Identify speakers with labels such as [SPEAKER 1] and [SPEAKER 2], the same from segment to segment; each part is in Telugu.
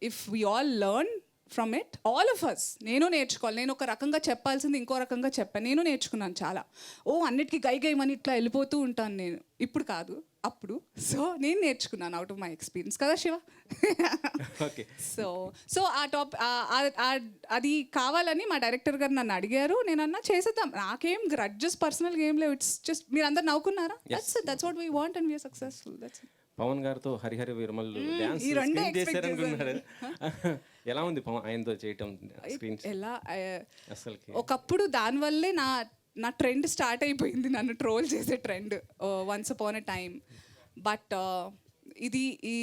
[SPEAKER 1] If we all learn from it, all of us, నేను నేర్చుకోవాలి. నేను ఒక రకంగా చెప్పాల్సింది ఇంకో రకంగా చెప్పాను. నేను నేర్చుకున్నాను చాలా. అన్నిటికీ గైమని ఇట్లా వెళ్ళిపోతూ ఉంటాను నేను. ఇప్పుడు కాదు, అప్పుడు. సో నేను నేర్చుకున్నాను అవుట్ ఆఫ్ మై ఎక్స్పీరియన్స్ కదా శివ.
[SPEAKER 2] ఓకే.
[SPEAKER 1] సో అది కావాలని మా డైరెక్టర్ గారు నన్ను అడిగారు. నేను అన్నా చేసేద్దాం, నాకేం గ్రడ్జెస్ పర్సనల్ గేమ్ లేవు. ఇట్స్ జస్ట్ మీరు అందరు నవ్వుకున్నారా, that's what we want and we are successful. That's
[SPEAKER 2] Pavan గారితో హరిహర వీరమల్లు డాన్స్
[SPEAKER 1] ఈ రెండే
[SPEAKER 2] స్క్రీన్
[SPEAKER 1] expect
[SPEAKER 2] చేశారనుకున్నారు. ఎలా ఉంది పవన్ ఆయనతో చేయటం స్క్రీన్?
[SPEAKER 1] ఎలా
[SPEAKER 2] అసలుకి
[SPEAKER 1] ఒకప్పుడు దానివల్లే నా ట్రెండ్ స్టార్ట్ అయిపోయింది, నన్ను ట్రోల్ చేసే trend once upon a time. But ఈ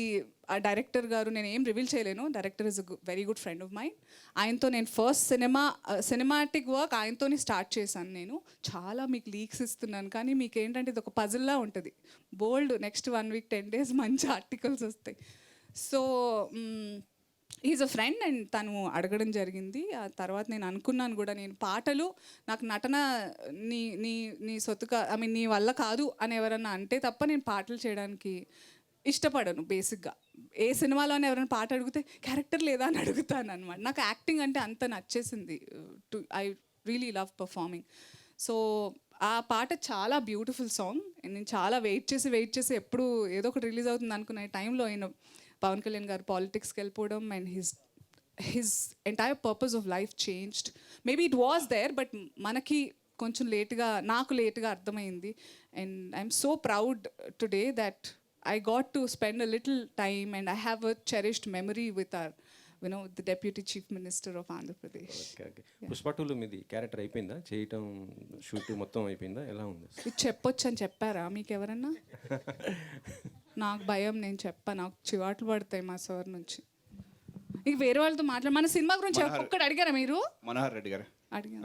[SPEAKER 1] డైరెక్టర్ గారు, నేను ఏం రివీల్ చేయలేను. Director is a very good friend of mind. ఆయనతో నేను ఫస్ట్ సినిమాటిక్ వర్క్ ఆయనతోనే స్టార్ట్ చేశాను. నేను చాలా మీకు లీక్స్ ఇస్తున్నాను, కానీ మీకు ఏంటంటే ఇది ఒక పజిల్లా ఉంటుంది. బోల్డ్ నెక్స్ట్ 1 week 10 days మంచి ఆర్టికల్స్ వస్తాయి. So is a friend and తను అడగడం జరిగింది. ఆ తర్వాత నేను అనుకున్నాను కూడా, నేను పాటలు, నాకు నటన నీ సొత్తుగా, ఐ మీన్ నీ వల్ల కాదు అని ఎవరన్నా అంటే తప్ప నేను పాటలు చేయడానికి ఇష్టపడను బేసిక్గా. ఏ సినిమాలోనే ఎవరైనా పాట అడిగితే క్యారెక్టర్ లేదా అని అడుగుతాను అనమాట. నాకు యాక్టింగ్ అంటే అంత నచ్చేసింది. I really love performing. So ఆ పాట చాలా బ్యూటిఫుల్ సాంగ్. నేను చాలా వెయిట్ చేసి ఎప్పుడు ఏదో ఒకటి రిలీజ్ అవుతుంది అనుకునే టైంలో ఆయన పవన్ కళ్యాణ్ గారు పాలిటిక్స్కి వెళ్ళిపోవడం and his entire purpose of life changed. Maybe it was there, but మనకి కొంచెం నాకు లేట్గా అర్థమైంది. And I'm so proud today that I got to spend a little time and I have a cherished memory with our, the Deputy Chief Minister of Andhra Pradesh.
[SPEAKER 2] Okay. Pushpa 2లో మీది క్యారెక్టర్ అయిపోయిందా? చేయటం షూట్ మొత్తం అయిపోయిందా? ఎలా ఉంది?
[SPEAKER 1] ఇది చెప్పొచ్చు అని చెప్పారా మీకు ఎవరన్నా? నాకు భయం, నేను నాకు చివాట్లు పడతాయి మా సార్ నుంచి. ఇంక వేరే వాళ్ళతో మన సినిమా గురించి ఒక్కటి అడిగారా మీరు?
[SPEAKER 3] మనోహర్ రెడ్డి గారు
[SPEAKER 1] అడిగాను.